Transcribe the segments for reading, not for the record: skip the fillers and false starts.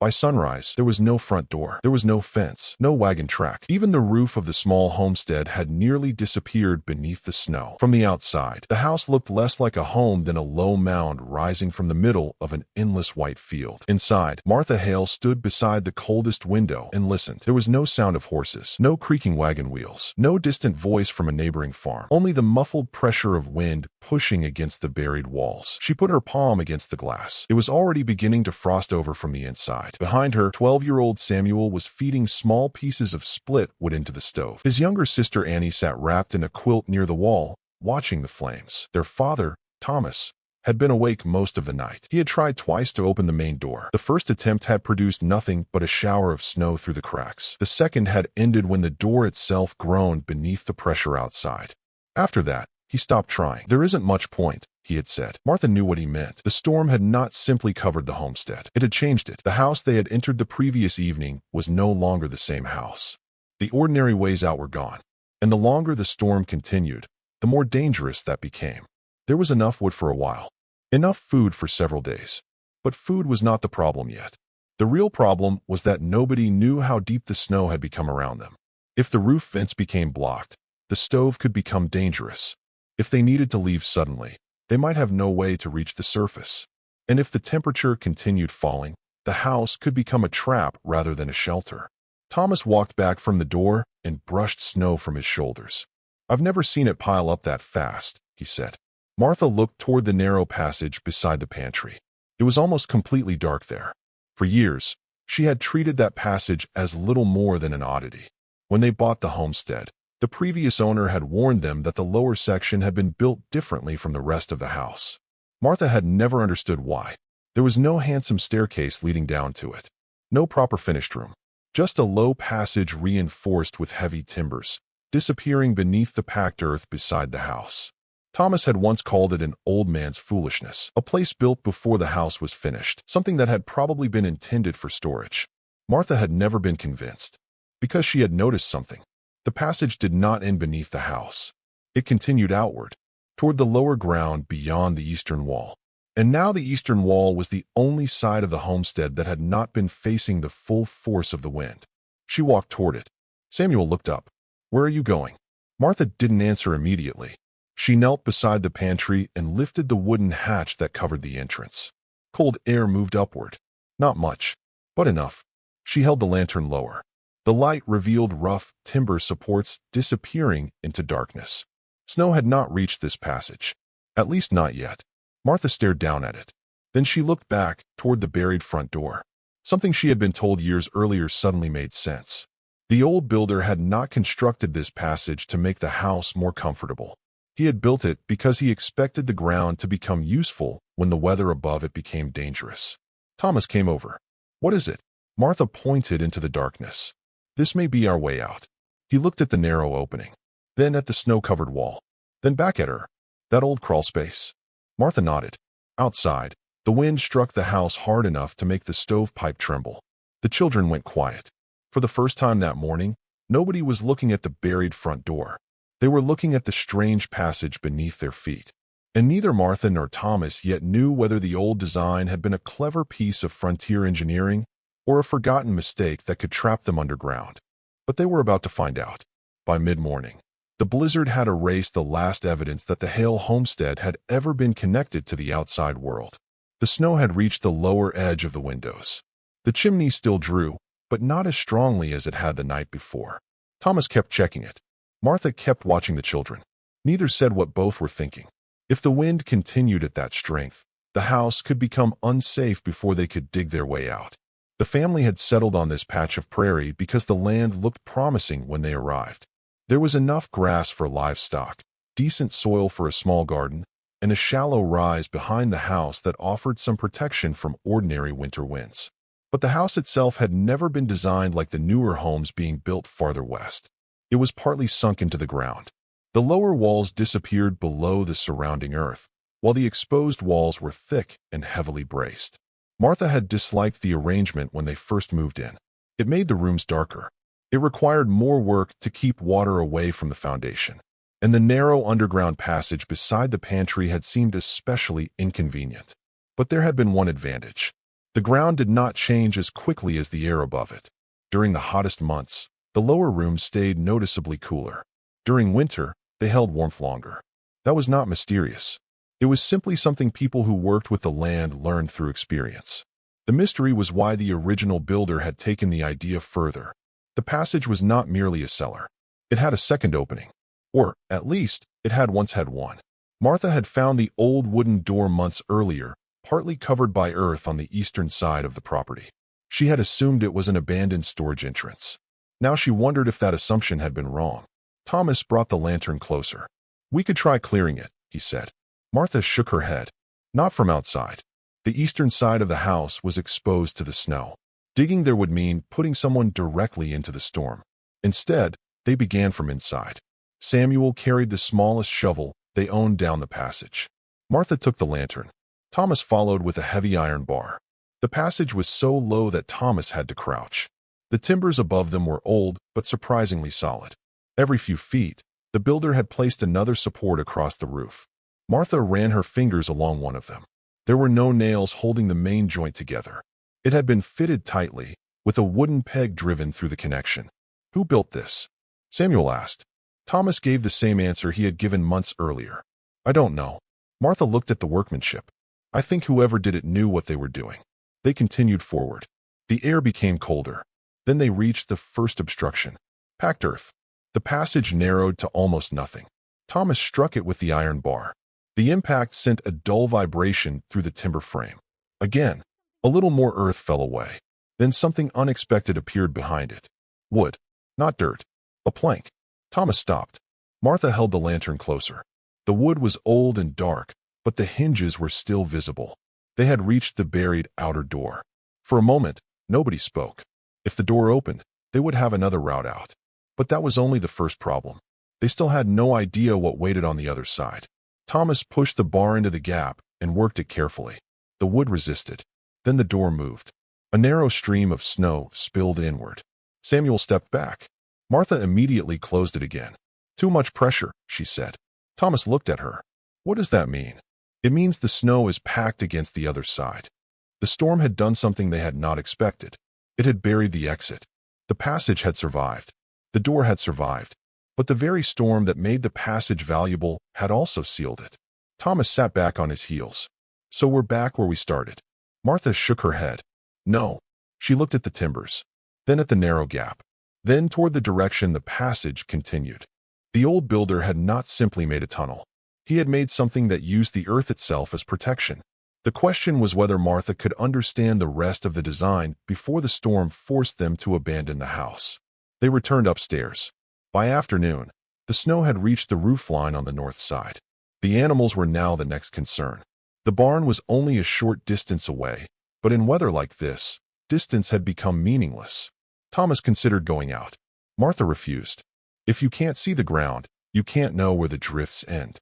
By sunrise, there was no front door. There was no fence, no wagon track. Even the roof of the small homestead had nearly disappeared beneath the snow. From the outside, the house looked less like a home than a low mound rising from the middle of an endless white field. Inside, Martha Hale stood beside the coldest window and listened. There was no sound of horses, no creaking wagon wheels, no distant voice from a neighboring farm, only the muffled pressure of wind pushing against the buried walls. She put her palm against the glass. It was already beginning to frost over from the inside. Behind her, 12-year-old Samuel was feeding small pieces of split wood into the stove. His younger sister Annie sat wrapped in a quilt near the wall, watching the flames. Their father, Thomas, had been awake most of the night. He had tried twice to open the main door. The first attempt had produced nothing but a shower of snow through the cracks. The second had ended when the door itself groaned beneath the pressure outside. After that, he stopped trying. "There isn't much point," he had said. Martha knew what he meant. The storm had not simply covered the homestead. It had changed it. The house they had entered the previous evening was no longer the same house. The ordinary ways out were gone. And the longer the storm continued, the more dangerous that became. There was enough wood for a while. Enough food for several days. But food was not the problem yet. The real problem was that nobody knew how deep the snow had become around them. If the roof vents became blocked, the stove could become dangerous. If they needed to leave suddenly, they might have no way to reach the surface. And if the temperature continued falling, the house could become a trap rather than a shelter. Thomas walked back from the door and brushed snow from his shoulders. "I've never seen it pile up that fast," he said. Martha looked toward the narrow passage beside the pantry. It was almost completely dark there. For years, she had treated that passage as little more than an oddity. When they bought the homestead, the previous owner had warned them that the lower section had been built differently from the rest of the house. Martha had never understood why. There was no handsome staircase leading down to it. No proper finished room. Just a low passage reinforced with heavy timbers, disappearing beneath the packed earth beside the house. Thomas had once called it an old man's foolishness, a place built before the house was finished, something that had probably been intended for storage. Martha had never been convinced, because she had noticed something. The passage did not end beneath the house. It continued outward, toward the lower ground beyond the eastern wall. And now the eastern wall was the only side of the homestead that had not been facing the full force of the wind. She walked toward it. Samuel looked up. "Where are you going?" Martha didn't answer immediately. She knelt beside the pantry and lifted the wooden hatch that covered the entrance. Cold air moved upward. Not much, but enough. She held the lantern lower. The light revealed rough timber supports disappearing into darkness. Snow had not reached this passage. At least not yet. Martha stared down at it. Then she looked back toward the buried front door. Something she had been told years earlier suddenly made sense. The old builder had not constructed this passage to make the house more comfortable. He had built it because he expected the ground to become useful when the weather above it became dangerous. Thomas came over. "What is it?" Martha pointed into the darkness. "This may be our way out." He looked at the narrow opening, then at the snow-covered wall, then back at her. "That old crawlspace?" Martha nodded. Outside, the wind struck the house hard enough to make the stovepipe tremble. The children went quiet. For the first time that morning, nobody was looking at the buried front door. They were looking at the strange passage beneath their feet. And neither Martha nor Thomas yet knew whether the old design had been a clever piece of frontier engineering or a forgotten mistake that could trap them underground. But they were about to find out. By mid-morning, the blizzard had erased the last evidence that the Hale homestead had ever been connected to the outside world. The snow had reached the lower edge of the windows. The chimney still drew, but not as strongly as it had the night before. Thomas kept checking it. Martha kept watching the children. Neither said what both were thinking. If the wind continued at that strength, the house could become unsafe before they could dig their way out. The family had settled on this patch of prairie because the land looked promising when they arrived. There was enough grass for livestock, decent soil for a small garden, and a shallow rise behind the house that offered some protection from ordinary winter winds. But the house itself had never been designed like the newer homes being built farther west. It was partly sunk into the ground. The lower walls disappeared below the surrounding earth, while the exposed walls were thick and heavily braced. Martha had disliked the arrangement when they first moved in. It made the rooms darker. It required more work to keep water away from the foundation, and the narrow underground passage beside the pantry had seemed especially inconvenient. But there had been one advantage. The ground did not change as quickly as the air above it. During the hottest months, the lower rooms stayed noticeably cooler. During winter, they held warmth longer. That was not mysterious. It was simply something people who worked with the land learned through experience. The mystery was why the original builder had taken the idea further. The passage was not merely a cellar. It had a second opening. Or, at least, it had once had one. Martha had found the old wooden door months earlier, partly covered by earth on the eastern side of the property. She had assumed it was an abandoned storage entrance. Now she wondered if that assumption had been wrong. Thomas brought the lantern closer. "We could try clearing it," he said. Martha shook her head. "Not from outside." The eastern side of the house was exposed to the snow. Digging there would mean putting someone directly into the storm. Instead, they began from inside. Samuel carried the smallest shovel they owned down the passage. Martha took the lantern. Thomas followed with a heavy iron bar. The passage was so low that Thomas had to crouch. The timbers above them were old but surprisingly solid. Every few feet, the builder had placed another support across the roof. Martha ran her fingers along one of them. There were no nails holding the main joint together. It had been fitted tightly, with a wooden peg driven through the connection. "Who built this?" Samuel asked. Thomas gave the same answer he had given months earlier. "I don't know." Martha looked at the workmanship. "I think whoever did it knew what they were doing." They continued forward. The air became colder. Then they reached the first obstruction. Packed earth. The passage narrowed to almost nothing. Thomas struck it with the iron bar. The impact sent a dull vibration through the timber frame. Again, a little more earth fell away. Then something unexpected appeared behind it. Wood. Not dirt. A plank. Thomas stopped. Martha held the lantern closer. The wood was old and dark, but the hinges were still visible. They had reached the buried outer door. For a moment, nobody spoke. If the door opened, they would have another route out. But that was only the first problem. They still had no idea what waited on the other side. Thomas pushed the bar into the gap and worked it carefully. The wood resisted. Then the door moved. A narrow stream of snow spilled inward. Samuel stepped back. Martha immediately closed it again. "Too much pressure," she said. Thomas looked at her. "What does that mean?" "It means the snow is packed against the other side." The storm had done something they had not expected. It had buried the exit. The passage had survived. The door had survived. But the very storm that made the passage valuable had also sealed it. Thomas sat back on his heels. "So we're back where we started." Martha shook her head. "No." She looked at the timbers, then at the narrow gap, then toward the direction the passage continued. The old builder had not simply made a tunnel. He had made something that used the earth itself as protection. The question was whether Martha could understand the rest of the design before the storm forced them to abandon the house. They returned upstairs. By afternoon, the snow had reached the roofline on the north side. The animals were now the next concern. The barn was only a short distance away, but in weather like this, distance had become meaningless. Thomas considered going out. Martha refused. "If you can't see the ground, you can't know where the drifts end."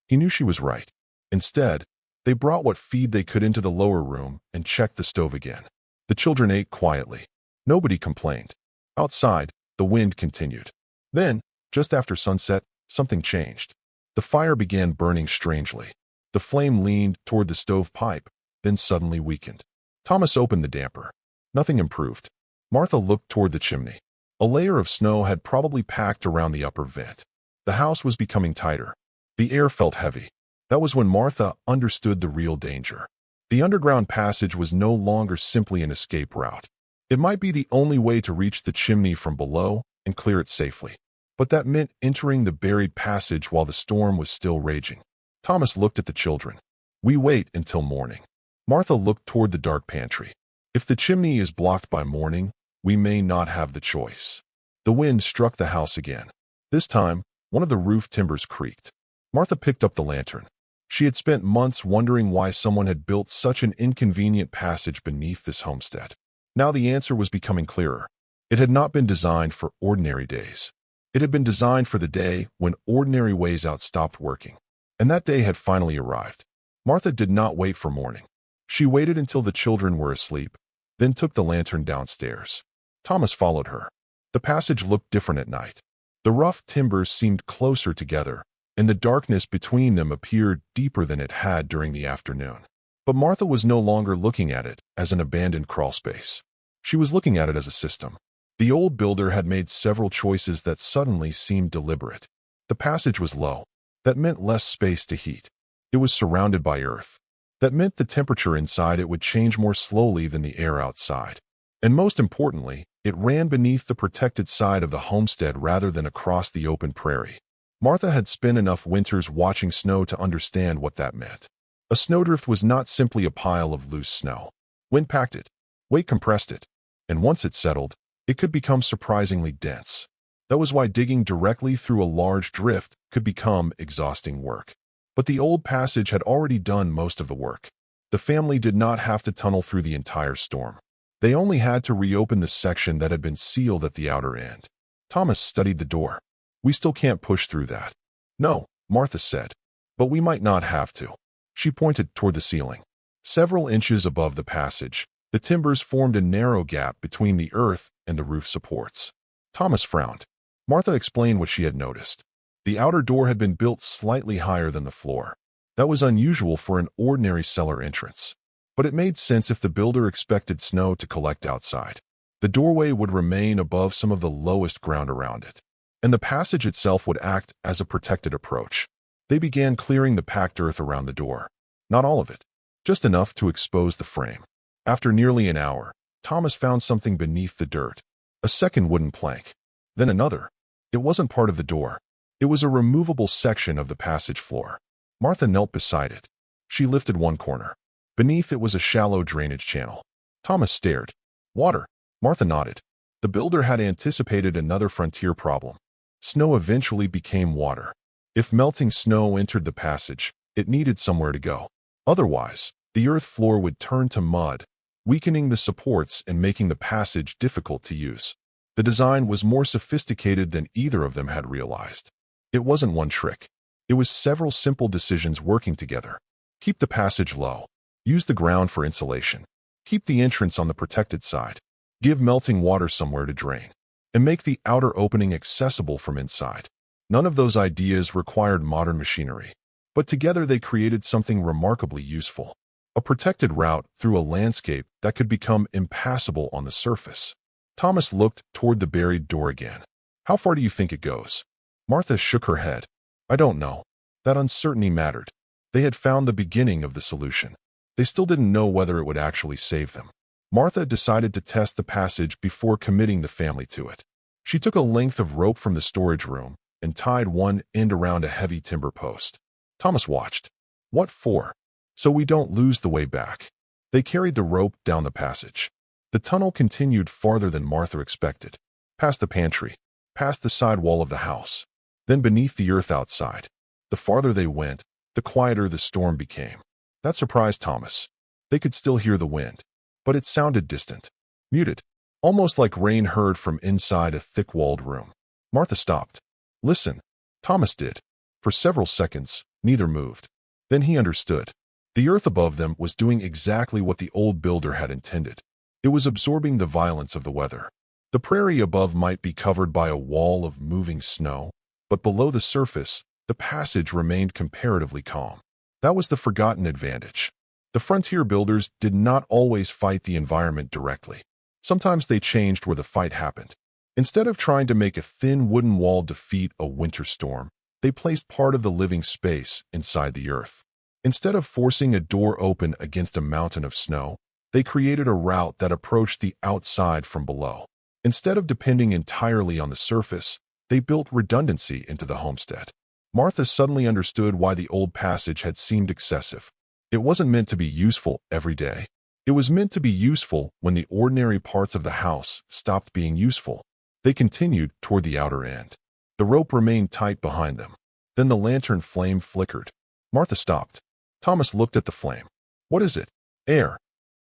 He knew she was right. Instead, they brought what feed they could into the lower room and checked the stove again. The children ate quietly. Nobody complained. Outside, the wind continued. Then, just after sunset, something changed. The fire began burning strangely. The flame leaned toward the stove pipe, then suddenly weakened. Thomas opened the damper. Nothing improved. Martha looked toward the chimney. A layer of snow had probably packed around the upper vent. The house was becoming tighter. The air felt heavy. That was when Martha understood the real danger. The underground passage was no longer simply an escape route. It might be the only way to reach the chimney from below and clear it safely. But that meant entering the buried passage while the storm was still raging. Thomas looked at the children. "We wait until morning." Martha looked toward the dark pantry. "If the chimney is blocked by morning, we may not have the choice." The wind struck the house again. This time, one of the roof timbers creaked. Martha picked up the lantern. She had spent months wondering why someone had built such an inconvenient passage beneath this homestead. Now the answer was becoming clearer. It had not been designed for ordinary days. It had been designed for the day when ordinary ways out stopped working. And that day had finally arrived. Martha did not wait for morning. She waited until the children were asleep, then took the lantern downstairs. Thomas followed her. The passage looked different at night. The rough timbers seemed closer together, and the darkness between them appeared deeper than it had during the afternoon. But Martha was no longer looking at it as an abandoned crawlspace. She was looking at it as a system. The old builder had made several choices that suddenly seemed deliberate. The passage was low. That meant less space to heat. It was surrounded by earth. That meant the temperature inside it would change more slowly than the air outside. And most importantly, it ran beneath the protected side of the homestead rather than across the open prairie. Martha had spent enough winters watching snow to understand what that meant. A snowdrift was not simply a pile of loose snow. Wind packed it, weight compressed it, and once it settled, it could become surprisingly dense. That was why digging directly through a large drift could become exhausting work. But the old passage had already done most of the work. The family did not have to tunnel through the entire storm. They only had to reopen the section that had been sealed at the outer end. Thomas studied the door. "We still can't push through that." "No," Martha said. "But we might not have to." She pointed toward the ceiling. Several inches above the passage, the timbers formed a narrow gap between the earth and the roof supports. Thomas frowned. Martha explained what she had noticed. The outer door had been built slightly higher than the floor. That was unusual for an ordinary cellar entrance. But it made sense if the builder expected snow to collect outside. The doorway would remain above some of the lowest ground around it, and the passage itself would act as a protected approach. They began clearing the packed earth around the door. Not all of it, just enough to expose the frame. After nearly an hour, Thomas found something beneath the dirt. A second wooden plank. Then another. It wasn't part of the door. It was a removable section of the passage floor. Martha knelt beside it. She lifted one corner. Beneath it was a shallow drainage channel. Thomas stared. "Water." Martha nodded. The builder had anticipated another frontier problem. Snow eventually became water. If melting snow entered the passage, it needed somewhere to go. Otherwise, the earth floor would turn to mud, weakening the supports and making the passage difficult to use. The design was more sophisticated than either of them had realized. It wasn't one trick. It was several simple decisions working together. Keep the passage low. Use the ground for insulation. Keep the entrance on the protected side. Give melting water somewhere to drain. And make the outer opening accessible from inside. None of those ideas required modern machinery. But together they created something remarkably useful. A protected route through a landscape that could become impassable on the surface. Thomas looked toward the buried door again. "How far do you think it goes?" Martha shook her head. "I don't know." That uncertainty mattered. They had found the beginning of the solution. They still didn't know whether it would actually save them. Martha decided to test the passage before committing the family to it. She took a length of rope from the storage room and tied one end around a heavy timber post. Thomas watched. "What for?" "So we don't lose the way back." They carried the rope down the passage. The tunnel continued farther than Martha expected. Past the pantry, past the side wall of the house, then beneath the earth outside. The farther they went, the quieter the storm became. That surprised Thomas. They could still hear the wind, but it sounded distant, muted, almost like rain heard from inside a thick-walled room. Martha stopped. "Listen." Thomas did. For several seconds, neither moved. Then he understood. The earth above them was doing exactly what the old builder had intended. It was absorbing the violence of the weather. The prairie above might be covered by a wall of moving snow, but below the surface, the passage remained comparatively calm. That was the forgotten advantage. The frontier builders did not always fight the environment directly. Sometimes they changed where the fight happened. Instead of trying to make a thin wooden wall defeat a winter storm, they placed part of the living space inside the earth. Instead of forcing a door open against a mountain of snow, they created a route that approached the outside from below. Instead of depending entirely on the surface, they built redundancy into the homestead. Martha suddenly understood why the old passage had seemed excessive. It wasn't meant to be useful every day. It was meant to be useful when the ordinary parts of the house stopped being useful. They continued toward the outer end. The rope remained tight behind them. Then the lantern flame flickered. Martha stopped. Thomas looked at the flame. "What is it?" "Air."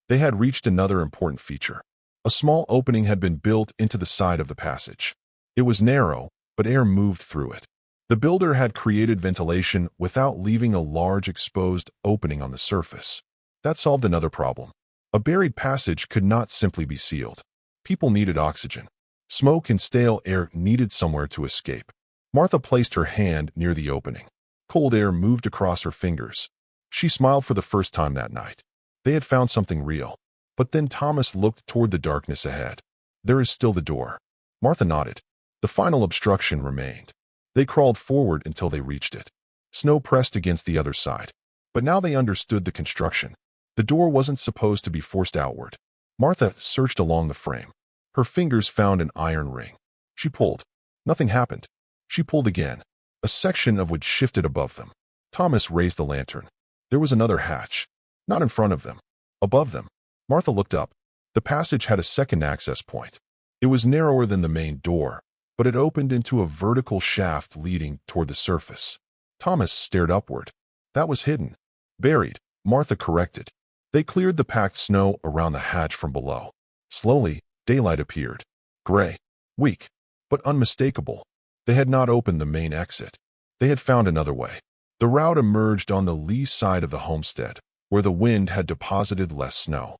They had reached another important feature. A small opening had been built into the side of the passage. It was narrow, but air moved through it. The builder had created ventilation without leaving a large exposed opening on the surface. That solved another problem. A buried passage could not simply be sealed. People needed oxygen. Smoke and stale air needed somewhere to escape. Martha placed her hand near the opening. Cold air moved across her fingers. She smiled for the first time that night. They had found something real. But then Thomas looked toward the darkness ahead. There is still the door. Martha nodded. The final obstruction remained. They crawled forward until they reached it. Snow pressed against the other side. But now they understood the construction. The door wasn't supposed to be forced outward. Martha searched along the frame. Her fingers found an iron ring. She pulled. Nothing happened. She pulled again. A section of wood shifted above them. Thomas raised the lantern. There was another hatch. Not in front of them. Above them. Martha looked up. The passage had a second access point. It was narrower than the main door, but it opened into a vertical shaft leading toward the surface. Thomas stared upward. That was hidden. Buried, Martha corrected. They cleared the packed snow around the hatch from below. Slowly, daylight appeared. Gray, weak, but unmistakable. They had not opened the main exit. They had found another way. The route emerged on the lee side of the homestead, where the wind had deposited less snow.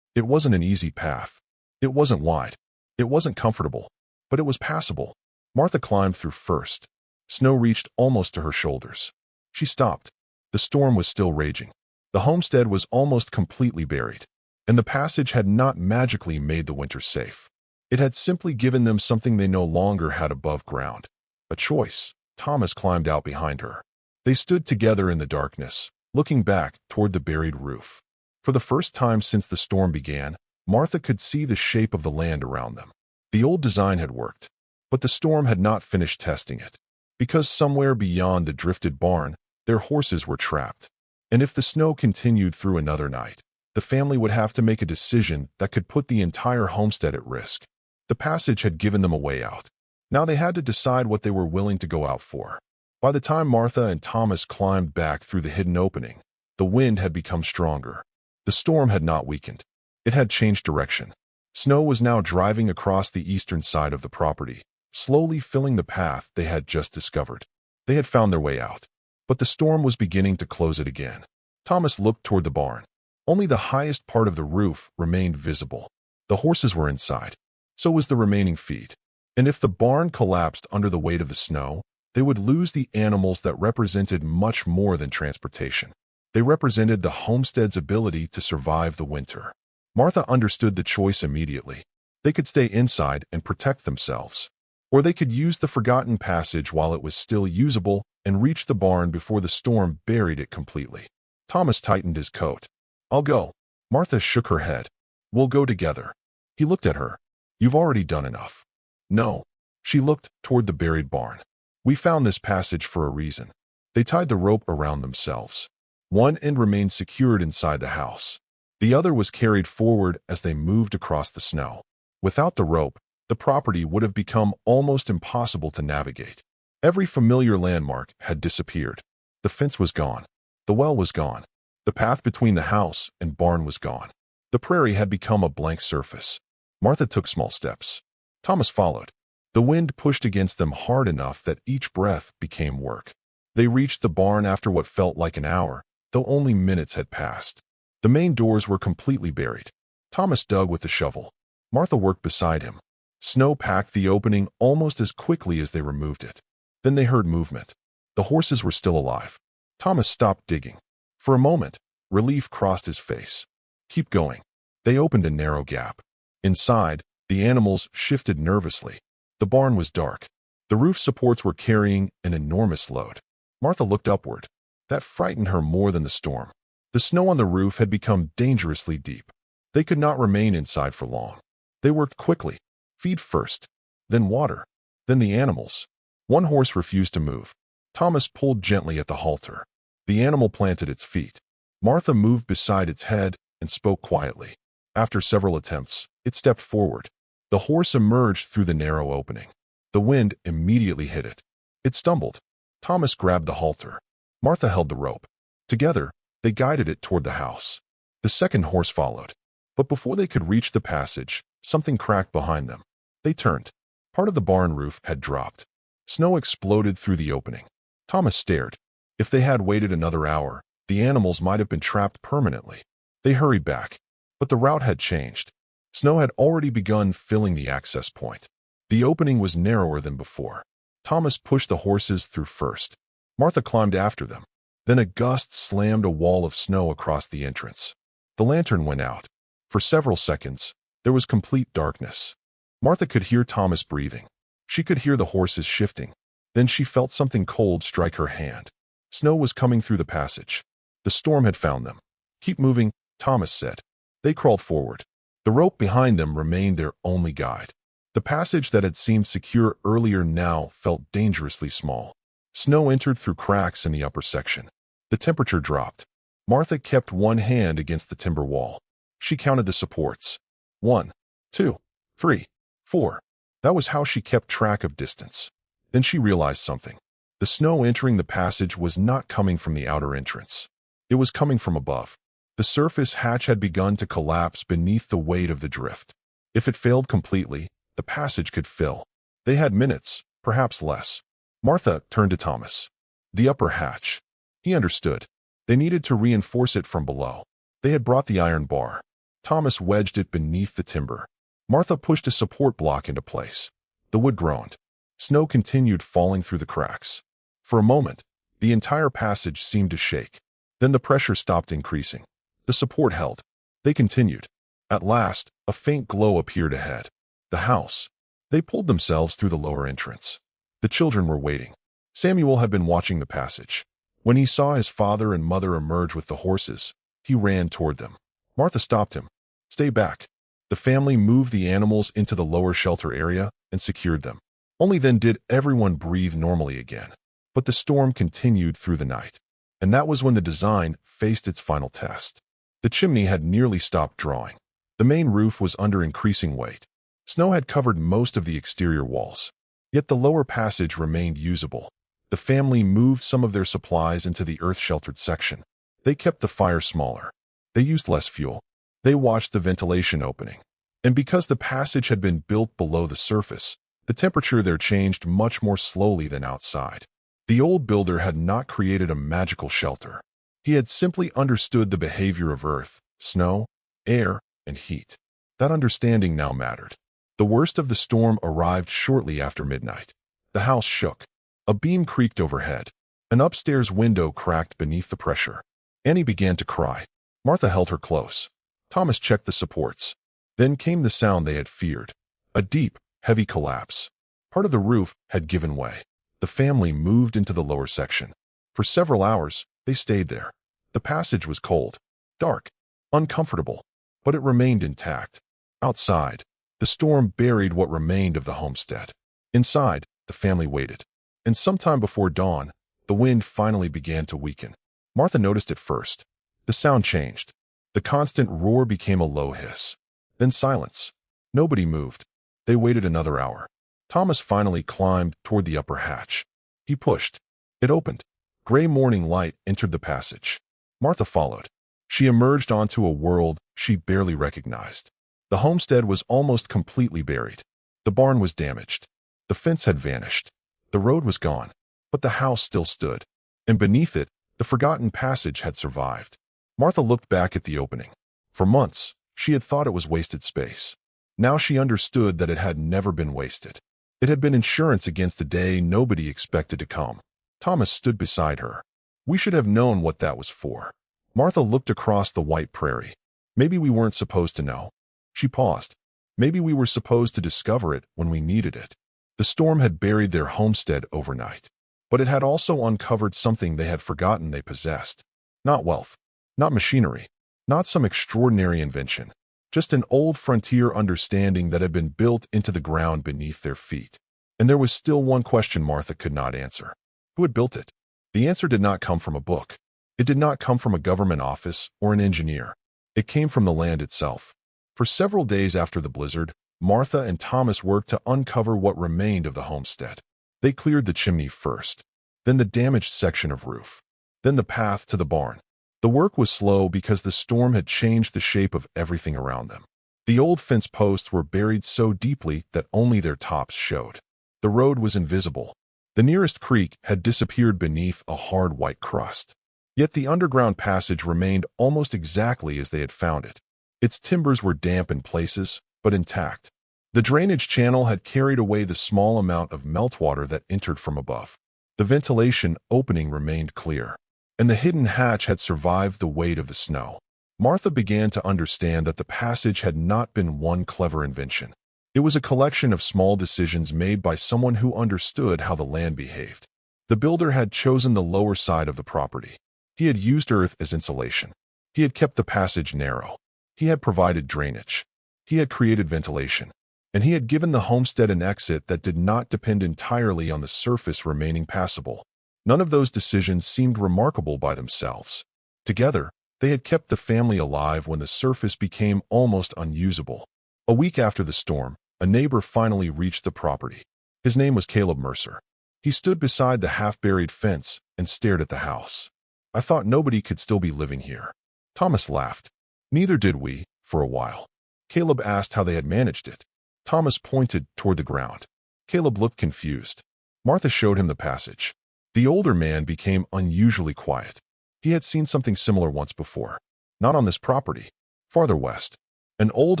It wasn't an easy path. It wasn't wide. It wasn't comfortable, but it was passable. Martha climbed through first. Snow reached almost to her shoulders. She stopped. The storm was still raging. The homestead was almost completely buried, and the passage had not magically made the winter safe. It had simply given them something they no longer had above ground. A choice. Thomas climbed out behind her. They stood together in the darkness, looking back toward the buried roof. For the first time since the storm began, Martha could see the shape of the land around them. The old design had worked, but the storm had not finished testing it. Because somewhere beyond the drifted barn, their horses were trapped. And if the snow continued through another night, the family would have to make a decision that could put the entire homestead at risk. The passage had given them a way out. Now they had to decide what they were willing to go out for. By the time Martha and Thomas climbed back through the hidden opening, the wind had become stronger. The storm had not weakened. It had changed direction. Snow was now driving across the eastern side of the property, slowly filling the path they had just discovered. They had found their way out. But the storm was beginning to close it again. Thomas looked toward the barn. Only the highest part of the roof remained visible. The horses were inside. So was the remaining feed. And if the barn collapsed under the weight of the snow, they would lose the animals that represented much more than transportation. They represented the homestead's ability to survive the winter. Martha understood the choice immediately. They could stay inside and protect themselves. Or they could use the forgotten passage while it was still usable and reach the barn before the storm buried it completely. Thomas tightened his coat. I'll go. Martha shook her head. We'll go together. He looked at her. You've already done enough. No. She looked toward the buried barn. We found this passage for a reason. They tied the rope around themselves. One end remained secured inside the house. The other was carried forward as they moved across the snow. Without the rope, the property would have become almost impossible to navigate. Every familiar landmark had disappeared. The fence was gone. The well was gone. The path between the house and barn was gone. The prairie had become a blank surface. Martha took small steps. Thomas followed. The wind pushed against them hard enough that each breath became work. They reached the barn after what felt like an hour, though only minutes had passed. The main doors were completely buried. Thomas dug with the shovel. Martha worked beside him. Snow packed the opening almost as quickly as they removed it. Then they heard movement. The horses were still alive. Thomas stopped digging. For a moment, relief crossed his face. Keep going. They opened a narrow gap. Inside, the animals shifted nervously. The barn was dark. The roof supports were carrying an enormous load. Martha looked upward. That frightened her more than the storm. The snow on the roof had become dangerously deep. They could not remain inside for long. They worked quickly. Feed first, then water, then the animals. One horse refused to move. Thomas pulled gently at the halter. The animal planted its feet. Martha moved beside its head and spoke quietly. After several attempts, it stepped forward. The horse emerged through the narrow opening. The wind immediately hit it. It stumbled. Thomas grabbed the halter. Martha held the rope. Together, they guided it toward the house. The second horse followed. But before they could reach the passage, something cracked behind them. They turned. Part of the barn roof had dropped. Snow exploded through the opening. Thomas stared. If they had waited another hour, the animals might have been trapped permanently. They hurried back. But the route had changed. Snow had already begun filling the access point. The opening was narrower than before. Thomas pushed the horses through first. Martha climbed after them. Then a gust slammed a wall of snow across the entrance. The lantern went out. For several seconds, there was complete darkness. Martha could hear Thomas breathing. She could hear the horses shifting. Then she felt something cold strike her hand. Snow was coming through the passage. The storm had found them. "Keep moving," Thomas said. They crawled forward. The rope behind them remained their only guide. The passage that had seemed secure earlier now felt dangerously small. Snow entered through cracks in the upper section. The temperature dropped. Martha kept one hand against the timber wall. She counted the supports. 1, 2, 3, 4. That was how she kept track of distance. Then she realized something. The snow entering the passage was not coming from the outer entrance. It was coming from above. The surface hatch had begun to collapse beneath the weight of the drift. If it failed completely, the passage could fill. They had minutes, perhaps less. Martha turned to Thomas. The upper hatch. He understood. They needed to reinforce it from below. They had brought the iron bar. Thomas wedged it beneath the timber. Martha pushed a support block into place. The wood groaned. Snow continued falling through the cracks. For a moment, the entire passage seemed to shake. Then the pressure stopped increasing. The support held. They continued. At last, a faint glow appeared ahead. The house. They pulled themselves through the lower entrance. The children were waiting. Samuel had been watching the passage. When he saw his father and mother emerge with the horses, he ran toward them. Martha stopped him. "Stay back." The family moved the animals into the lower shelter area and secured them. Only then did everyone breathe normally again. But the storm continued through the night. And that was when the design faced its final test. The chimney had nearly stopped drawing. The main roof was under increasing weight. Snow had covered most of the exterior walls. Yet the lower passage remained usable. The family moved some of their supplies into the earth-sheltered section. They kept the fire smaller. They used less fuel. They watched the ventilation opening. And because the passage had been built below the surface, the temperature there changed much more slowly than outside. The old builder had not created a magical shelter. He had simply understood the behavior of earth, snow, air, and heat. That understanding now mattered. The worst of the storm arrived shortly after midnight. The house shook. A beam creaked overhead. An upstairs window cracked beneath the pressure. Annie began to cry. Martha held her close. Thomas checked the supports. Then came the sound they had feared. A deep, heavy collapse. Part of the roof had given way. The family moved into the lower section. For several hours, they stayed there. The passage was cold, dark, uncomfortable, but it remained intact. Outside, the storm buried what remained of the homestead. Inside, the family waited. And sometime before dawn, the wind finally began to weaken. Martha noticed it first. The sound changed. The constant roar became a low hiss. Then silence. Nobody moved. They waited another hour. Thomas finally climbed toward the upper hatch. He pushed. It opened. Gray morning light entered the passage. Martha followed. She emerged onto a world she barely recognized. The homestead was almost completely buried. The barn was damaged. The fence had vanished. The road was gone. But the house still stood. And beneath it, the forgotten passage had survived. Martha looked back at the opening. For months, she had thought it was wasted space. Now she understood that it had never been wasted. It had been insurance against a day nobody expected to come. Thomas stood beside her. We should have known what that was for. Martha looked across the white prairie. Maybe we weren't supposed to know. She paused. Maybe we were supposed to discover it when we needed it. The storm had buried their homestead overnight. But it had also uncovered something they had forgotten they possessed. Not wealth. Not machinery. Not some extraordinary invention. Just an old frontier understanding that had been built into the ground beneath their feet. And there was still one question Martha could not answer. Who had built it? The answer did not come from a book. It did not come from a government office or an engineer. It came from the land itself. For several days after the blizzard, Martha and Thomas worked to uncover what remained of the homestead. They cleared the chimney first, then the damaged section of roof, then the path to the barn. The work was slow because the storm had changed the shape of everything around them. The old fence posts were buried so deeply that only their tops showed. The road was invisible. The nearest creek had disappeared beneath a hard white crust. Yet the underground passage remained almost exactly as they had found it. Its timbers were damp in places, but intact. The drainage channel had carried away the small amount of meltwater that entered from above. The ventilation opening remained clear. And the hidden hatch had survived the weight of the snow. Martha began to understand that the passage had not been one clever invention. It was a collection of small decisions made by someone who understood how the land behaved. The builder had chosen the lower side of the property. He had used earth as insulation. He had kept the passage narrow. He had provided drainage. He had created ventilation. And he had given the homestead an exit that did not depend entirely on the surface remaining passable. None of those decisions seemed remarkable by themselves. Together, they had kept the family alive when the surface became almost unusable. A week after the storm, a neighbor finally reached the property. His name was Caleb Mercer. He stood beside the half-buried fence and stared at the house. "I thought nobody could still be living here." Thomas laughed. "Neither did we, for a while." Caleb asked how they had managed it. Thomas pointed toward the ground. Caleb looked confused. Martha showed him the passage. The older man became unusually quiet. He had seen something similar once before. Not on this property. Farther west. An old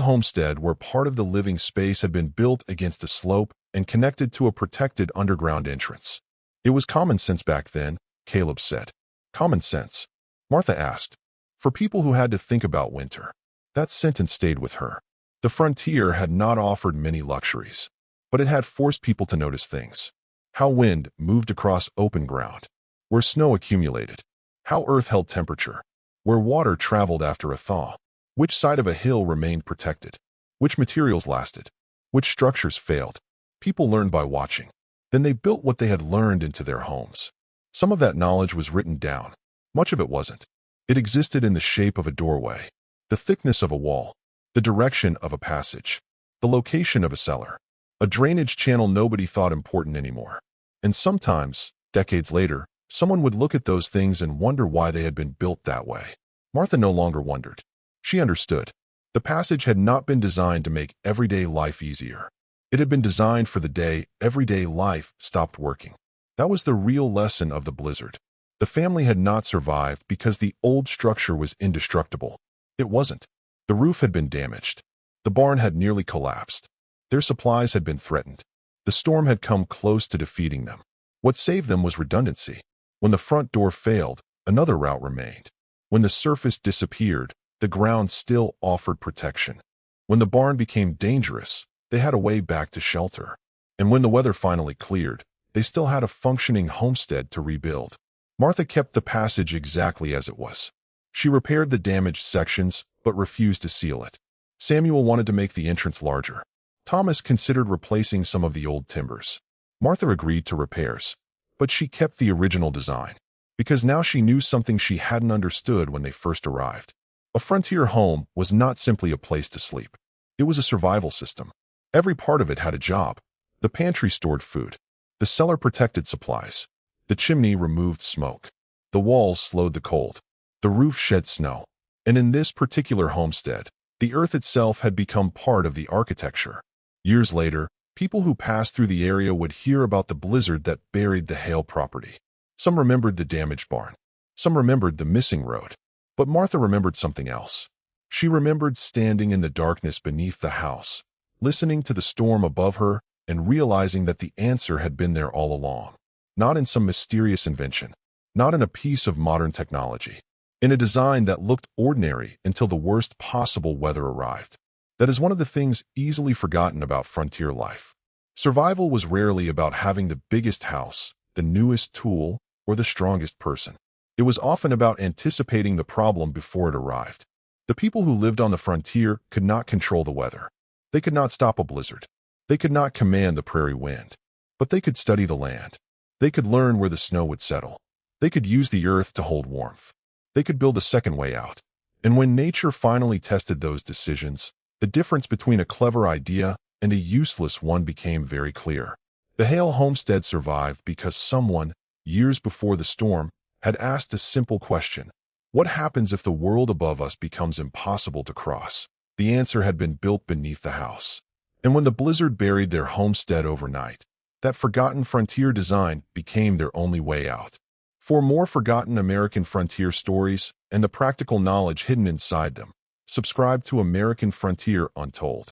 homestead where part of the living space had been built against a slope and connected to a protected underground entrance. "It was common sense back then," Caleb said. "Common sense?" Martha asked. "For people who had to think about winter." That sentence stayed with her. The frontier had not offered many luxuries, but it had forced people to notice things. How wind moved across open ground, where snow accumulated, how earth held temperature, where water traveled after a thaw, which side of a hill remained protected, which materials lasted, which structures failed. People learned by watching. Then they built what they had learned into their homes. Some of that knowledge was written down. Much of it wasn't. It existed in the shape of a doorway, the thickness of a wall, the direction of a passage, the location of a cellar, a drainage channel nobody thought important anymore. And sometimes, decades later, someone would look at those things and wonder why they had been built that way. Martha no longer wondered. She understood. The passage had not been designed to make everyday life easier. It had been designed for the day everyday life stopped working. That was the real lesson of the blizzard. The family had not survived because the old structure was indestructible. It wasn't. The roof had been damaged. The barn had nearly collapsed. Their supplies had been threatened. The storm had come close to defeating them. What saved them was redundancy. When the front door failed, another route remained. When the surface disappeared, the ground still offered protection. When the barn became dangerous, they had a way back to shelter. And when the weather finally cleared, they still had a functioning homestead to rebuild. Martha kept the passage exactly as it was. She repaired the damaged sections, but refused to seal it. Samuel wanted to make the entrance larger. Thomas considered replacing some of the old timbers. Martha agreed to repairs, but she kept the original design, because now she knew something she hadn't understood when they first arrived. A frontier home was not simply a place to sleep. It was a survival system. Every part of it had a job. The pantry stored food. The cellar protected supplies. The chimney removed smoke. The walls slowed the cold. The roof shed snow. And in this particular homestead, the earth itself had become part of the architecture. Years later, people who passed through the area would hear about the blizzard that buried the Hale property. Some remembered the damaged barn. Some remembered the missing road. But Martha remembered something else. She remembered standing in the darkness beneath the house, listening to the storm above her and realizing that the answer had been there all along. Not in some mysterious invention. Not in a piece of modern technology. In a design that looked ordinary until the worst possible weather arrived. That is one of the things easily forgotten about frontier life. Survival was rarely about having the biggest house, the newest tool, or the strongest person. It was often about anticipating the problem before it arrived. The people who lived on the frontier could not control the weather. They could not stop a blizzard. They could not command the prairie wind. But they could study the land. They could learn where the snow would settle. They could use the earth to hold warmth. They could build a second way out. And when nature finally tested those decisions, the difference between a clever idea and a useless one became very clear. The Hale homestead survived because someone, years before the storm, had asked a simple question. What happens if the world above us becomes impossible to cross? The answer had been built beneath the house. And when the blizzard buried their homestead overnight, that forgotten frontier design became their only way out. For more forgotten American frontier stories and the practical knowledge hidden inside them, subscribe to American Frontier Untold.